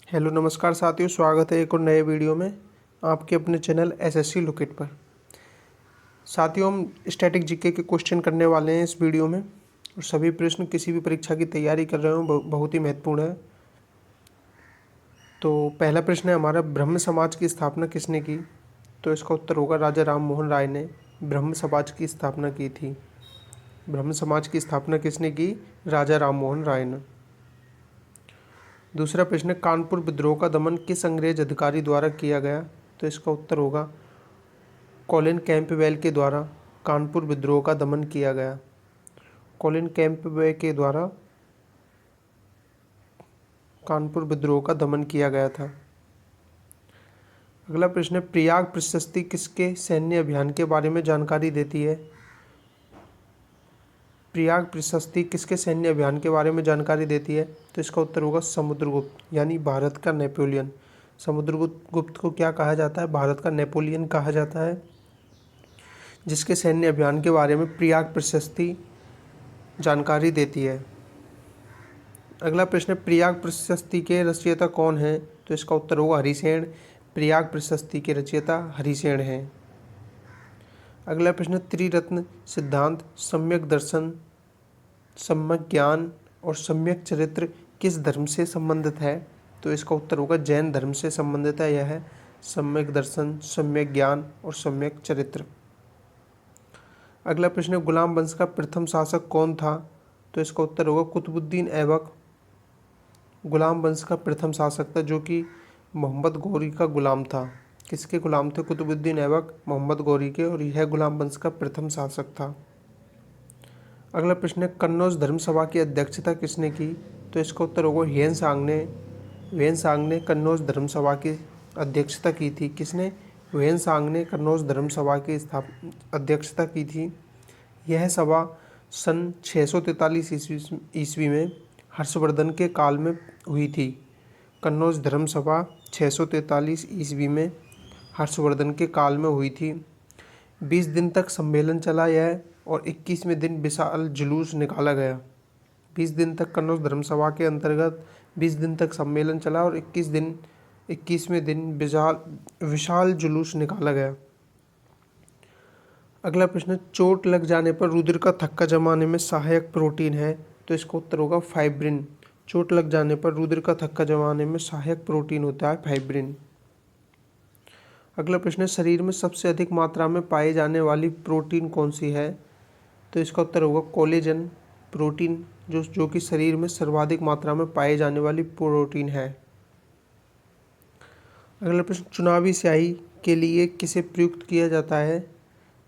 Hello नमस्कार साथियों, स्वागत है एक और नए वीडियो में आपके अपने चैनल एसएससी लोकेट पर। साथियों, हम स्टैटिक जीके के क्वेश्चन करने वाले हैं इस वीडियो में और सभी प्रश्न किसी भी परीक्षा की तैयारी कर रहे हो बहुत ही महत्वपूर्ण है। तो पहला प्रश्न है हमारा, ब्रह्म समाज की स्थापना किसने की? तो इसका उत्तर होगा राजा राम मोहन राय ने ब्रह्म समाज की स्थापना की थी। ब्रह्म समाज की स्थापना किसने की? राजा राम मोहन राय ने। दूसरा प्रश्न है, कानपुर विद्रोह का दमन किस अंग्रेज अधिकारी द्वारा किया गया? तो इसका उत्तर होगा कॉलिन कैंपबेल के द्वारा कानपुर विद्रोह का दमन किया गया। कॉलिन कैंपबेल के द्वारा कानपुर विद्रोह का दमन किया गया था। अगला प्रश्न है, प्रयाग प्रशस्ति किसके सैन्य अभियान के बारे में जानकारी देती है? प्रयाग प्रशस्ति किसके सैन्य अभियान के बारे में जानकारी देती है? तो इसका उत्तर होगा समुद्रगुप्त, यानी भारत का नेपोलियन। समुद्रगुप्त को क्या कहा जाता है? भारत का नेपोलियन कहा जाता है, जिसके सैन्य अभियान के बारे में प्रयाग प्रशस्ति जानकारी देती है। अगला प्रश्न है, प्रयाग प्रशस्ति के रचयिता कौन है? तो इसका उत्तर होगा हरिसेन। प्रयाग प्रशस्ति के रचयिता हरिसेन हैं। अगला प्रश्न, त्रिरत्न सिद्धांत सम्यक दर्शन, सम्यक ज्ञान और सम्यक चरित्र किस धर्म से संबंधित है? तो इसका उत्तर होगा जैन धर्म से संबंधित है। यह है सम्यक दर्शन, सम्यक ज्ञान और सम्यक चरित्र। अगला प्रश्न, गुलाम वंश का प्रथम शासक कौन था? तो इसका उत्तर होगा कुतुबुद्दीन ऐबक गुलाम वंश का प्रथम शासक था, जो कि मोहम्मद गौरी का गुलाम था। किसके गुलाम थे? कुतुबुद्दीन ऐबक मोहम्मद गौरी के, और यह गुलाम वंश का प्रथम शासक था। अगला प्रश्न है, कन्नौज धर्म सभा की अध्यक्षता किसने की? तो इसका उत्तर होगा ह्वेन सांग ने कन्नौज धर्म सभा की अध्यक्षता की थी। किसने? ह्वेन सांग ने कन्नौज धर्म सभा की अध्यक्षता की थी। यह सभा सन 643 ईस्वी में हर्षवर्धन के काल में हुई थी। कन्नौज धर्म सभा 643 ईस्वी में हर्षवर्धन के काल में हुई थी। 20 दिन तक सम्मेलन चला यह, और 21वें दिन विशाल जुलूस निकाला गया। 20 दिन तक कन्नौज धर्म सभा के अंतर्गत 20 दिन तक सम्मेलन चला और 21वें दिन विशाल जुलूस निकाला गया। अगला प्रश्न, चोट लग जाने पर रुधिर का थक्का जमाने में सहायक प्रोटीन है? तो इसका उत्तर होगा फाइब्रिन। चोट लग जाने पर रुधिर का थक्का जमाने में सहायक प्रोटीन होता है फाइब्रिन। अगला प्रश्न, शरीर में सबसे अधिक मात्रा में पाई जाने वाली प्रोटीन कौन सी है? तो इसका उत्तर होगा कोलेजन प्रोटीन, जो कि शरीर में सर्वाधिक मात्रा में पाई जाने वाली प्रोटीन है। अगला प्रश्न, चुनावी स्याही के लिए किसे प्रयुक्त किया जाता है?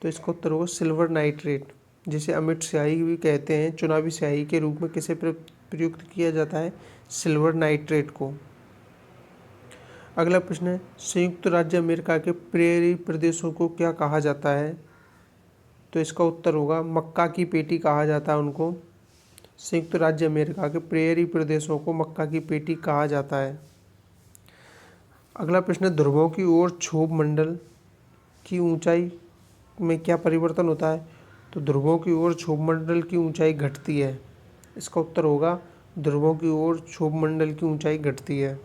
तो इसका उत्तर होगा सिल्वर नाइट्रेट, जिसे अमिट स्याही भी कहते हैं। चुनावी स्याही के रूप में किसे प्रयुक्त किया जाता है? सिल्वर नाइट्रेट को। अगला प्रश्न है, संयुक्त राज्य अमेरिका के प्रेरी प्रदेशों को क्या कहा जाता है? तो इसका उत्तर होगा मक्का की पेटी कहा जाता है उनको। संयुक्त राज्य अमेरिका के प्रेरी प्रदेशों को मक्का की पेटी कहा जाता है। अगला प्रश्न, ध्रुवों की ओर क्षोभ मंडल की ऊंचाई में क्या परिवर्तन होता है? तो ध्रुवों की ओर क्षोभ मंडल की ऊंचाई घटती है। इसका उत्तर होगा ध्रुवों की ओर क्षोभ मंडल की ऊंचाई घटती है।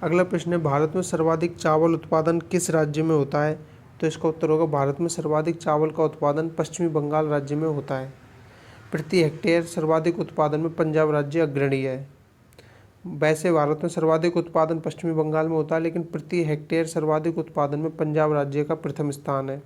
अगला प्रश्न है, भारत में सर्वाधिक चावल उत्पादन किस राज्य में होता है? तो इसका उत्तर होगा भारत में सर्वाधिक चावल का उत्पादन पश्चिमी बंगाल राज्य में होता है। प्रति हेक्टेयर सर्वाधिक उत्पादन में पंजाब राज्य अग्रणी है। वैसे भारत में सर्वाधिक उत्पादन पश्चिमी बंगाल में होता है, लेकिन प्रति हेक्टेयर सर्वाधिक उत्पादन में पंजाब राज्य का प्रथम स्थान है।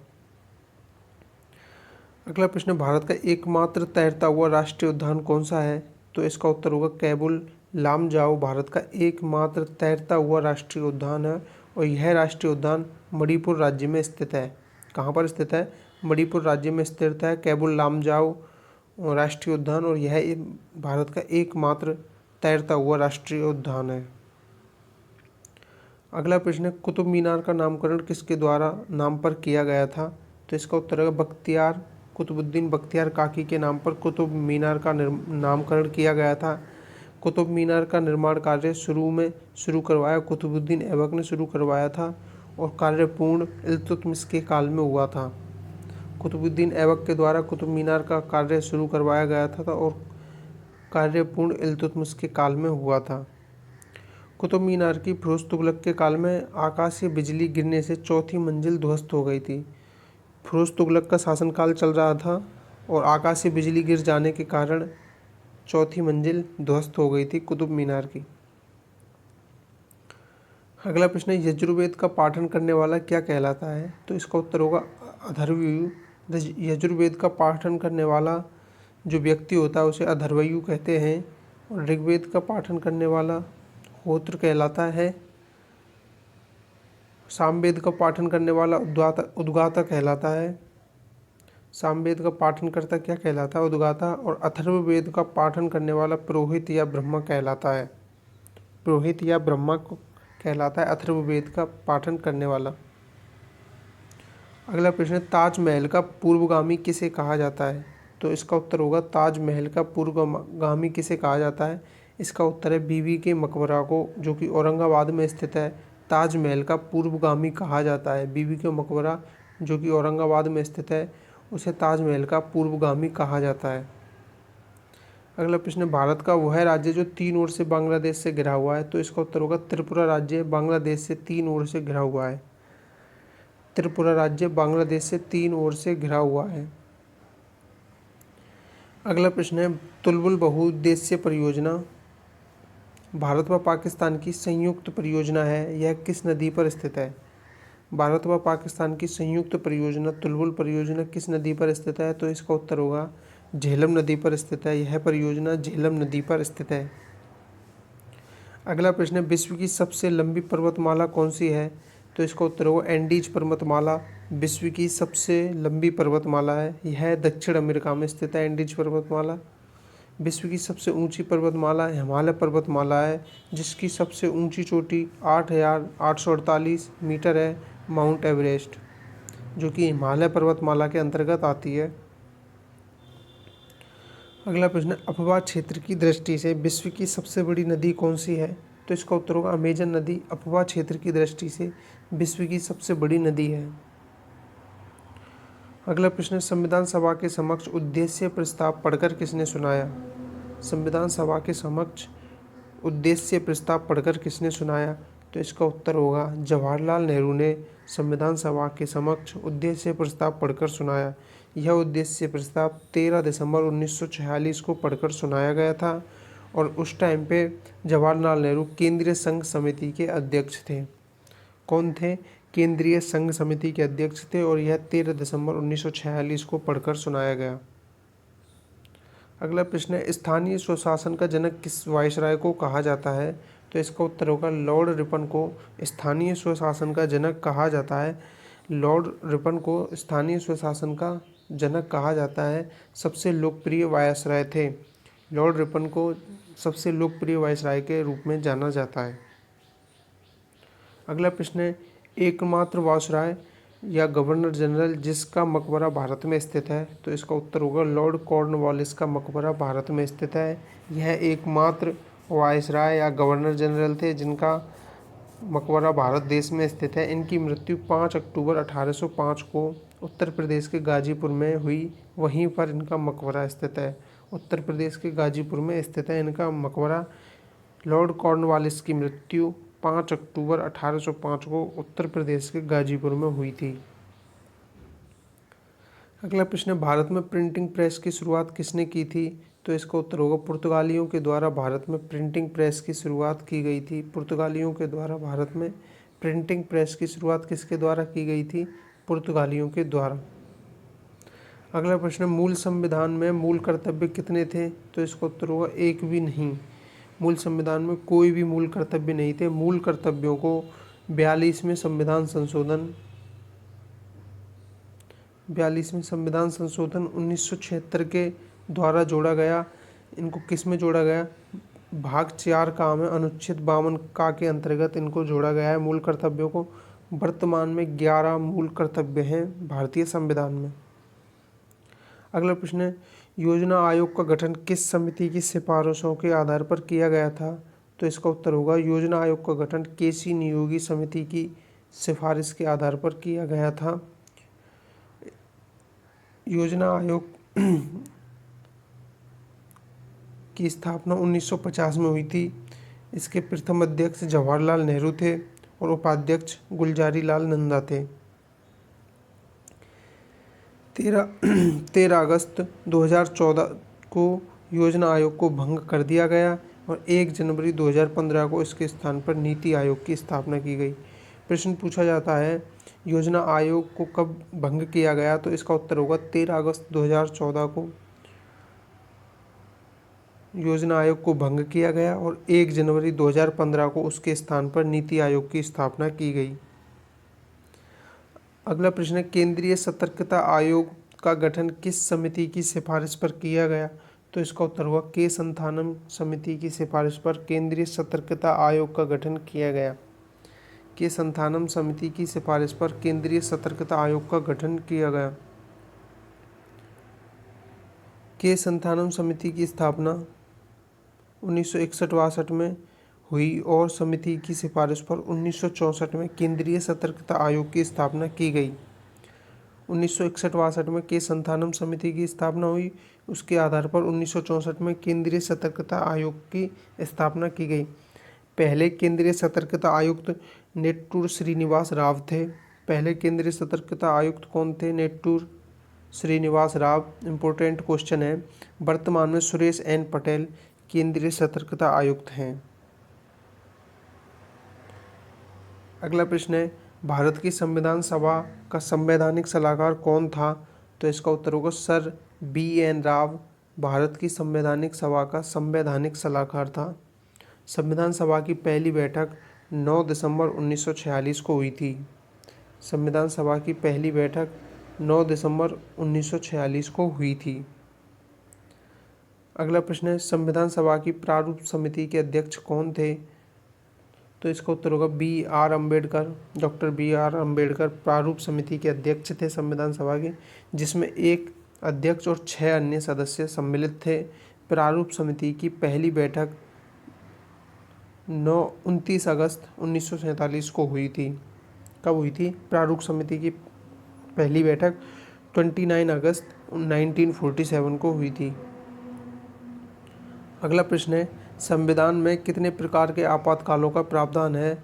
अगला प्रश्न, भारत का एकमात्र तैरता हुआ राष्ट्रीय उद्यान कौन सा है? तो इसका उत्तर होगा कैबुल लामजाओ भारत का एकमात्र तैरता हुआ राष्ट्रीय उद्यान है, और यह राष्ट्रीय उद्यान मणिपुर राज्य में स्थित है। कहाँ पर स्थित है? मणिपुर राज्य में स्थित है कैबुल लामजाओ राष्ट्रीय उद्यान, और यह भारत का एकमात्र तैरता हुआ राष्ट्रीय उद्यान है। अगला प्रश्न है, कुतुब मीनार का नामकरण किसके द्वारा नाम पर किया गया था? तो इसका उत्तर है कुतुबुद्दीन बख्तियार काकी के नाम पर कुतुब मीनार का नामकरण किया गया था। कुतुब मीनार का निर्माण कार्य शुरू करवाया कुतुबुद्दीन ऐबक ने शुरू करवाया था, और कार्य पूर्ण इल्तुतमिश के काल में हुआ था। कुतुबुद्दीन ऐबक के द्वारा कुतुब मीनार का कार्य शुरू करवाया गया था और कार्य पूर्ण इल्तुतमिश के काल में हुआ था। कुतुब मीनार की फिरोज तुगलक के काल में आकाशीय बिजली गिरने से चौथी मंजिल ध्वस्त हो गई थी। फिरोज तुगलक का शासनकाल चल रहा था और आकाशीय बिजली गिर जाने के कारण चौथी मंजिल ध्वस्त हो गई थी कुतुब मीनार की। अगला प्रश्न है, यजुर्वेद का पाठन करने वाला क्या कहलाता है? तो इसका उत्तर होगा अथर्वयु। यजुर्वेद का पाठन करने वाला जो व्यक्ति होता है उसे अथर्वयु कहते हैं। और ऋग्वेद का पाठन करने वाला होत्र कहलाता है। सामवेद का पाठन करने वाला उद्गाता कहलाता है। सामवेद का पाठनकर्ता क्या कहलाता है? उद्गाता। और अथर्ववेद का पाठन करने वाला पुरोहित या ब्रह्मा कहलाता है। पुरोहित या ब्रह्मा को कहलाता है अथर्ववेद का पाठन करने वाला। अगला प्रश्न है, ताजमहल का पूर्वगामी किसे कहा जाता है? तो इसका उत्तर होगा ताजमहल का पूर्वगामी किसे कहा जाता है? इसका उत्तर है बीबी के मकबरा को, जो कि औरंगाबाद में स्थित है, ताजमहल का पूर्वगामी कहा जाता है। बीबी के मकबरा जो कि औरंगाबाद में स्थित है उसे ताजमहल का पूर्वगामी कहा जाता है। अगला प्रश्न, भारत का वह राज्य जो तीन ओर से बांग्लादेश से घिरा हुआ है? तो इसका उत्तर होगा त्रिपुरा राज्य बांग्लादेश से तीन ओर से घिरा हुआ है। त्रिपुरा राज्य बांग्लादेश से तीन ओर से घिरा हुआ है। अगला प्रश्न है, तुलबुल बहुउद्देश्य परियोजना भारत व पाकिस्तान की संयुक्त परियोजना है, यह किस नदी पर स्थित है? भारत व पाकिस्तान की संयुक्त परियोजना तुलबुल परियोजना किस नदी पर स्थित है? तो इसका उत्तर होगा झेलम नदी पर स्थित है। यह परियोजना झेलम नदी पर स्थित है। अगला प्रश्न है, विश्व की सबसे लंबी पर्वतमाला कौन सी है? तो इसका उत्तर होगा एंडीज पर्वतमाला विश्व की सबसे लंबी पर्वतमाला है। यह दक्षिण अमेरिका में स्थित है। एंडीज पर्वतमाला। विश्व की सबसे ऊंची पर्वतमाला हिमालय पर्वतमाला है, जिसकी सबसे ऊंची चोटी 8,848 मीटर है, माउंट एवरेस्ट, जो कि हिमालय पर्वतमाला के अंतर्गत आती है। अगला प्रश्न, अफवाह क्षेत्र की दृष्टि से विश्व की सबसे बड़ी नदी कौन सी है? तो इसका उत्तर होगा अमेजन नदी अफवाह क्षेत्र की दृष्टि से विश्व की सबसे बड़ी नदी है। अगला प्रश्न, संविधान सभा के समक्ष उद्देश्य प्रस्ताव पढ़कर किसने सुनाया? संविधान सभा के समक्ष उद्देश्य प्रस्ताव पढ़कर किसने सुनाया? तो इसका उत्तर होगा जवाहरलाल नेहरू ने संविधान सभा के समक्ष उद्देश्य प्रस्ताव पढ़कर सुनाया। यह उद्देश्य प्रस्ताव 13 दिसंबर 1946 को पढ़कर सुनाया गया था और उस टाइम पे जवाहरलाल नेहरू केंद्रीय संघ समिति के अध्यक्ष थे। कौन थे? केंद्रीय संघ समिति के अध्यक्ष थे और यह 13 दिसंबर 1946 को पढ़कर सुनाया गया। अगला प्रश्न है, स्थानीय स्वशासन का जनक किस वायसराय को कहा जाता है? तो इसका उत्तर होगा लॉर्ड रिपन को स्थानीय स्वशासन का जनक कहा जाता है। लॉर्ड रिपन को स्थानीय स्वशासन का जनक कहा जाता है। सबसे लोकप्रिय वायसराय थे। लॉर्ड रिपन को सबसे लोकप्रिय वायसराय के रूप में जाना जाता है। अगला प्रश्न है, एकमात्र वायसराय या गवर्नर जनरल जिसका मकबरा भारत में स्थित है? तो इसका उत्तर होगा लॉर्ड कॉर्नवालिस का मकबरा भारत में स्थित है। यह एकमात्र वायसराय या गवर्नर जनरल थे जिनका मकबरा भारत देश में स्थित है। इनकी मृत्यु 5 अक्टूबर 1805 को उत्तर प्रदेश के गाजीपुर में हुई। वहीं पर इनका मकबरा स्थित है। उत्तर प्रदेश के गाजीपुर में स्थित है इनका मकबरा। लॉर्ड कॉर्नवालिस की मृत्यु 5 अक्टूबर 1805 को उत्तर प्रदेश के गाजीपुर में हुई थी। अगला प्रश्न, भारत में प्रिंटिंग प्रेस की शुरुआत किसने की थी? तो इसका उत्तर होगा पुर्तगालियों के द्वारा भारत में प्रिंटिंग प्रेस की शुरुआत की गई थी। पुर्तगालियों के द्वारा भारत में प्रिंटिंग प्रेस की शुरुआत किसके द्वारा की गई थी? पुर्तगालियों के द्वारा। अगला प्रश्न, मूल संविधान में मूल कर्तव्य कितने थे? तो इसका उत्तर होगा एक भी नहीं। मूल संविधान में कोई भी मूल कर्तव्य नहीं थे। मूल कर्तव्यों को 42वें संविधान संशोधन 1976 के द्वारा जोड़ा गया। इनको किस में जोड़ा गया? भाग 4 का में अनुच्छेद 52 का के अंतर्गत इनको जोड़ा गया है मूल कर्तव्यों को। वर्तमान में 11 मूल कर्तव्य हैं भारतीय संविधान में। अगला प्रश्न है, योजना आयोग का गठन किस समिति की सिफारिशों के आधार पर किया गया था? तो इसका उत्तर होगा योजना आयोग का गठन केसी नियोगी समिति की सिफारिश के आधार पर किया गया था। योजना आयोग की स्थापना 1950 में हुई थी। इसके प्रथम अध्यक्ष जवाहरलाल नेहरू थे और उपाध्यक्ष गुलजारी लाल नंदा थे। 13 अगस्त 2014 को योजना आयोग को भंग कर दिया गया और 1 जनवरी 2015 को इसके स्थान पर नीति आयोग की स्थापना की गई। प्रश्न पूछा जाता है योजना आयोग को कब भंग किया गया, तो इसका उत्तर होगा 13 अगस्त 2014 को योजना आयोग को भंग किया गया और 1 जनवरी 2015 को उसके स्थान पर नीति आयोग की स्थापना की गई। अगला प्रश्न है केंद्रीय सतर्कता आयोग का गठन किस समिति की सिफारिश पर किया गया, तो इसका उत्तर होगा के संथानम समिति की सिफारिश पर केंद्रीय सतर्कता आयोग का गठन किया गया। के संथानम समिति की सिफारिश पर केंद्रीय सतर्कता आयोग का गठन किया गया। के संथानम समिति की स्थापना 1961-62 में हुई और समिति की सिफारिश पर 1964 में केंद्रीय सतर्कता आयोग की स्थापना की गई। 1961-62 में के संथानम समिति की स्थापना हुई, उसके आधार पर 1964 में केंद्रीय सतर्कता आयोग की स्थापना की गई। पहले केंद्रीय सतर्कता आयुक्त नेट्टूर श्रीनिवास राव थे। पहले केंद्रीय सतर्कता आयुक्त कौन थे? नेट्टूर श्रीनिवास राव। इम्पोर्टेंट क्वेश्चन है। वर्तमान में सुरेश एन पटेल केंद्रीय सतर्कता आयुक्त हैं। अगला प्रश्न है भारत की संविधान सभा का संवैधानिक सलाहकार कौन था, तो इसका उत्तर होगा सर BN राव भारत की संवैधानिक सभा का संवैधानिक सलाहकार था। संविधान सभा की पहली बैठक 9 दिसंबर 1946 को हुई थी। संविधान सभा की पहली बैठक 9 दिसंबर 1946 को हुई थी। अगला प्रश्न है संविधान सभा की प्रारूप समिति के अध्यक्ष कौन थे, तो इसका उत्तर होगा BR Ambedkar. Doctor BR Ambedkar प्रारूप समिति के अध्यक्ष थे संविधान सभा के, जिसमें एक अध्यक्ष और 6 अन्य सदस्य सम्मिलित थे। प्रारूप समिति की पहली बैठक 29 अगस्त 1947 को हुई थी। कब हुई थी? प्रारूप समिति की पहली बैठक 29 अगस्त 1947 को हुई थी। अगला प्रश्न है संविधान में कितने प्रकार के आपातकालों का प्रावधान है,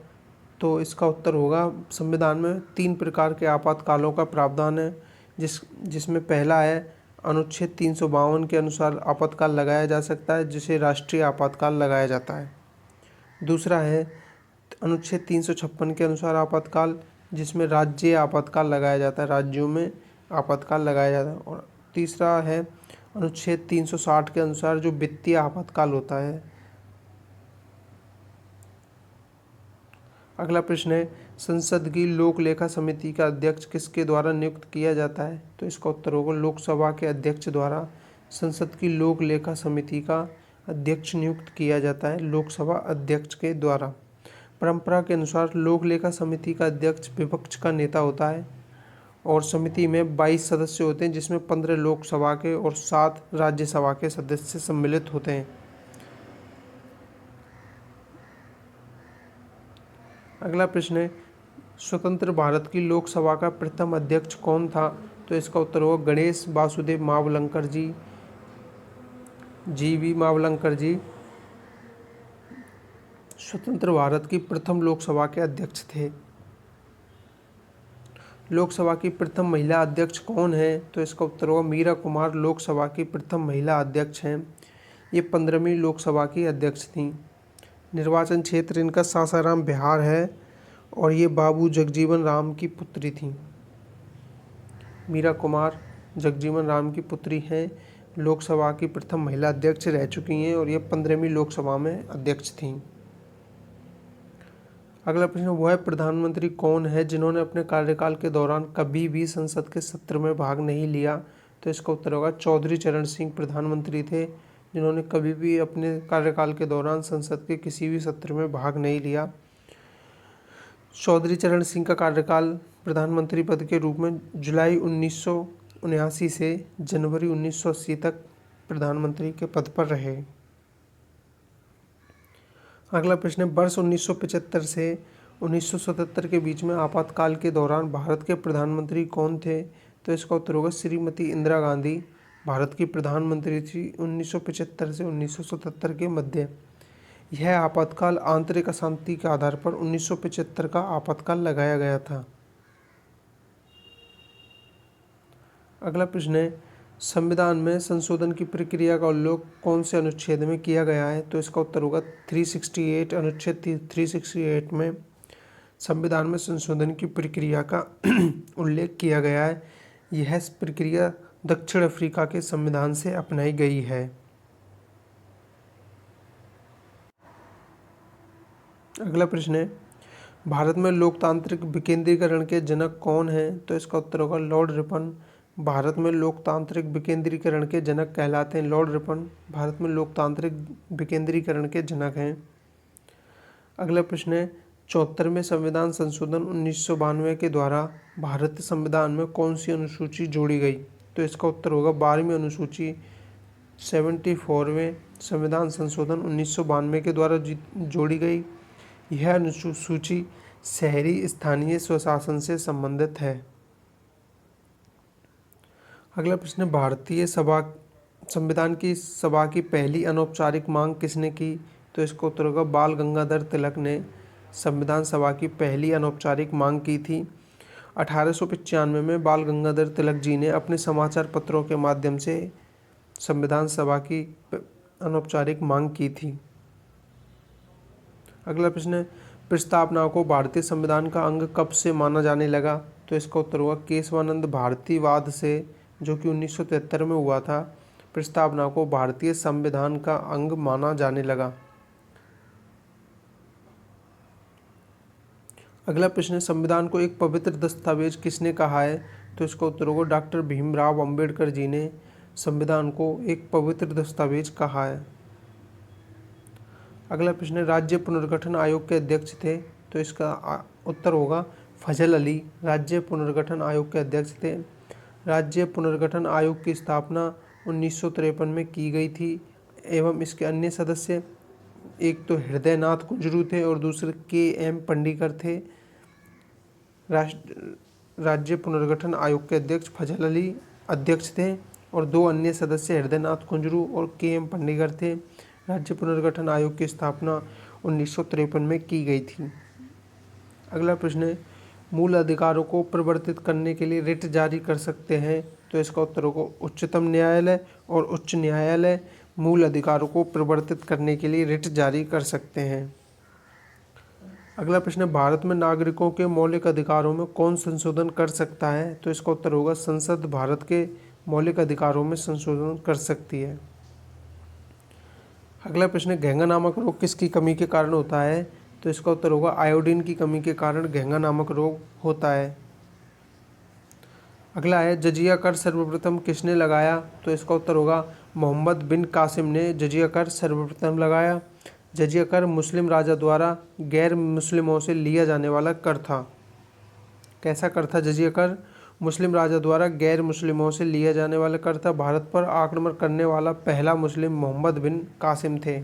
तो इसका उत्तर होगा संविधान में 3 प्रकार के आपातकालों का प्रावधान है, जिसमें पहला है अनुच्छेद 352 के अनुसार आपातकाल लगाया जा सकता है, जिसे राष्ट्रीय आपातकाल लगाया जाता है। दूसरा है अनुच्छेद 356 के अनुसार आपातकाल, जिसमें राज्य आपातकाल लगाया जाता है, राज्यों में आपातकाल लगाया जाता है। और तीसरा है अनुच्छेद 360 के अनुसार जो वित्तीय आपातकाल होता है। अगला प्रश्न है संसद की लोक लेखा समिति का अध्यक्ष किसके द्वारा नियुक्त किया जाता है, तो इसका उत्तर होगा लोकसभा के अध्यक्ष द्वारा संसद की लोक लेखा समिति का अध्यक्ष नियुक्त किया जाता है, लोकसभा अध्यक्ष के द्वारा। परंपरा के अनुसार लोक लेखा समिति का अध्यक्ष विपक्ष का नेता होता है और समिति में 22 सदस्य होते हैं, जिसमें 15 लोकसभा के और 7 राज्यसभा के सदस्य सम्मिलित होते हैं। अगला प्रश्न है स्वतंत्र भारत की लोकसभा का प्रथम अध्यक्ष कौन था, तो इसका उत्तर होगा गणेश वासुदेव मावलंकर जी, GV मावलंकर जी स्वतंत्र भारत की प्रथम लोकसभा के अध्यक्ष थे। लोकसभा की प्रथम महिला अध्यक्ष कौन है, तो इसका उत्तर होगा मीरा कुमार लोकसभा की प्रथम महिला अध्यक्ष हैं। ये 15वीं लोकसभा की अध्यक्ष थीं। निर्वाचन क्षेत्र इनका सासाराम बिहार है और ये बाबू जगजीवन राम की पुत्री थीं। मीरा कुमार जगजीवन राम की पुत्री हैं, लोकसभा की प्रथम महिला अध्यक्ष रह चुकी हैं और ये 15वीं लोकसभा में अध्यक्ष थीं। अगला प्रश्न वह प्रधानमंत्री कौन है जिन्होंने अपने कार्यकाल के दौरान कभी भी संसद के सत्र में भाग नहीं लिया, तो इसका उत्तर होगा चौधरी चरण सिंह प्रधानमंत्री थे, जिन्होंने कभी भी अपने कार्यकाल के दौरान संसद के किसी भी सत्र में भाग नहीं लिया। चौधरी चरण सिंह का कार्यकाल प्रधानमंत्री पद के रूप में जुलाई 1979 से जनवरी 1980 तक प्रधानमंत्री के पद पर रहे। अगला प्रश्न है वर्ष 1975 से 1977 के बीच में आपातकाल के दौरान भारत के प्रधानमंत्री कौन थे, तो इसका उत्तर होगा श्रीमती इंदिरा गांधी भारत की प्रधानमंत्री थी 1975 से 1977 के मध्य। यह आपातकाल आंतरिक अशांति के आधार पर 1975 का आपातकाल लगाया गया था। अगला प्रश्न है, संविधान में संशोधन की प्रक्रिया का उल्लेख कौन से अनुच्छेद में किया गया है? तो इसका उत्तर होगा 368। अनुच्छेद 368 में संविधान में संशोधन की प्रक्रिया का उल्लेख किया गया है। यह प्रक्रिया दक्षिण अफ्रीका के संविधान से अपनाई गई है। अगला प्रश्न है, भारत में लोकतांत्रिक विकेंद्रीकरण के जनक कौन हैं? तो इसका उत्तर होगा लॉर्ड रिपन। भारत में लोकतांत्रिक विकेंद्रीकरण के जनक कहलाते हैं लॉर्ड रिपन। भारत में लोकतांत्रिक विकेंद्रीकरण के जनक हैं। अगला प्रश्न है, 74वें संविधान संशोधन 1992 के द्वारा भारतीय संविधान में कौन सी अनुसूची जोड़ी गई? तो इसका उत्तर होगा 12वीं अनुसूची। 74वें संविधान संशोधन 1992 के द्वारा जोड़ी गई। यह अनुसूची शहरी स्थानीय स्वशासन से संबंधित है। अगला प्रश्न, भारतीय संविधान की सभा की पहली अनौपचारिक मांग किसने की? तो इसका उत्तर होगा बाल गंगाधर तिलक ने संविधान सभा की पहली अनौपचारिक मांग की थी। 1895 में बाल गंगाधर तिलक जी ने अपने समाचार पत्रों के माध्यम से संविधान सभा की अनौपचारिक मांग की थी। अगला प्रश्न है, प्रस्तावना को भारतीय संविधान का अंग कब से माना जाने लगा? तो इसका उत्तर होगा केशवानंद भारतीवाद से, जो कि 1973 में हुआ था। प्रस्तावना को भारतीय संविधान का अंग माना जाने लगा। अगला प्रश्न है, संविधान को एक पवित्र दस्तावेज किसने कहा है? तो इसका उत्तर होगा डॉक्टर भीमराव अंबेडकर जी ने संविधान को एक पवित्र दस्तावेज कहा है। अगला प्रश्न है, राज्य पुनर्गठन आयोग के अध्यक्ष थे? तो इसका उत्तर होगा फजल अली। राज्य पुनर्गठन आयोग के अध्यक्ष थे। राज्य पुनर्गठन आयोग की स्थापना 1953 में की गई थी एवं इसके अन्य सदस्य एक तो हृदयनाथ कुंजरू थे और दूसरे के.एम. पंडीकर थे। राज्य पुनर्गठन आयोग के अध्यक्ष फजल अली अध्यक्ष थे और दो अन्य सदस्य हृदयनाथ कुंजरू और के.एम. पंडीकर थे। राज्य पुनर्गठन आयोग की स्थापना 1953 में की गई थी। अगला प्रश्न है, मूल अधिकारों को परिवर्तित करने के लिए रिट जारी कर सकते हैं? तो इसका उत्तर होगा उच्चतम न्यायालय और उच्च न्यायालय मूल अधिकारों को परिवर्तित करने के लिए रिट जारी कर सकते हैं। अगला प्रश्न है, भारत में नागरिकों के मौलिक अधिकारों में कौन संशोधन कर सकता है? तो इसका उत्तर होगा संसद भारत के मौलिक अधिकारों में संशोधन कर सकती है। अगला प्रश्न है, घेंगा नामक रोग किसकी कमी के कारण होता है? तो इसका उत्तर होगा आयोडीन की कमी के कारण घेंगा नामक रोग होता है। अगला है, जजिया कर सर्वप्रथम किसने लगाया? तो इसका उत्तर होगा मोहम्मद बिन कासिम ने जजिया कर सर्वप्रथम लगाया। जजिया कर मुस्लिम राजा द्वारा गैर मुस्लिमों से लिया जाने वाला कर था। कैसा कर था जजिया कर? मुस्लिम राजा द्वारा गैर मुस्लिमों से लिया जाने वाला कर था। भारत पर आक्रमण करने वाला पहला मुस्लिम मोहम्मद बिन कासिम थे।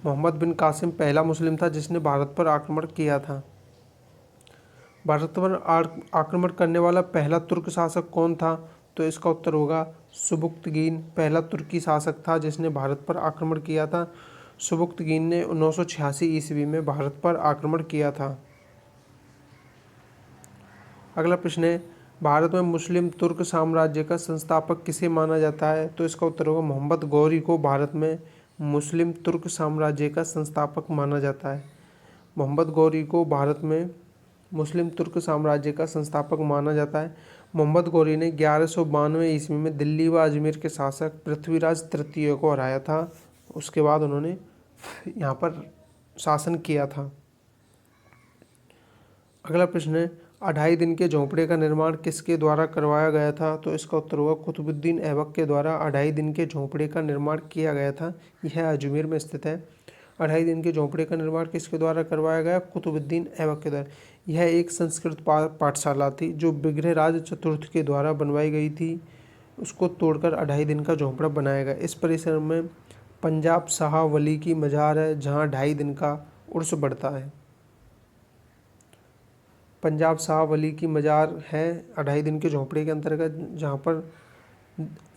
मोहम्मद बिन कासिम पहला मुस्लिम था जिसने भारत पर आक्रमण किया था। भारत पर आक्रमण करने वाला पहला तुर्क शासक कौन था? तो इसका उत्तर होगा सुबुक्तगीन पहला तुर्की शासक था जिसने भारत पर आक्रमण किया था। सुबुक्तगीन ने 986 ईस्वी में भारत पर आक्रमण किया था। अगला प्रश्न है, भारत में मुस्लिम तुर्क साम्राज्य का संस्थापक किसे माना जाता है? तो इसका उत्तर होगा मोहम्मद गौरी को भारत में मुस्लिम तुर्क साम्राज्य का संस्थापक माना जाता है। मोहम्मद गौरी को भारत में मुस्लिम तुर्क साम्राज्य का संस्थापक माना जाता है। मोहम्मद गौरी ने 1192 ईस्वी में दिल्ली व अजमेर के शासक पृथ्वीराज तृतीय को हराया था। उसके बाद उन्होंने यहाँ पर शासन किया था। अगला प्रश्न है, 2.5 दिन के झोंपड़े का निर्माण किसके द्वारा करवाया गया था? तो इसका उत्तर होगा कुतुबुद्दीन ऐबक के द्वारा 2.5 दिन के झोंपड़े का निर्माण किया गया था। यह अजमेर में स्थित है। 2.5 दिन के झोंपड़े का निर्माण किसके द्वारा करवाया गया? कुतुबुद्दीन ऐबक के द्वारा। यह एक संस्कृत पाठशाला थी जो विग्रहराज चतुर्थ के द्वारा बनवाई गई थी। उसको तोड़कर 2.5 दिन का झोंपड़ा बनाया गया। इस परिसर में पंजाब शाह वली की मज़ार है जहाँ 2.5 दिन का उर्स बढ़ता है। पंजाब शाह वली की मज़ार है 2.5 दिन के झोंपड़े के अंतर्गत जहाँ पर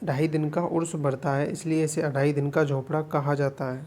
ढाई दिन का उर्स भरता है, इसलिए इसे अढ़ाई दिन का झोपड़ा कहा जाता है।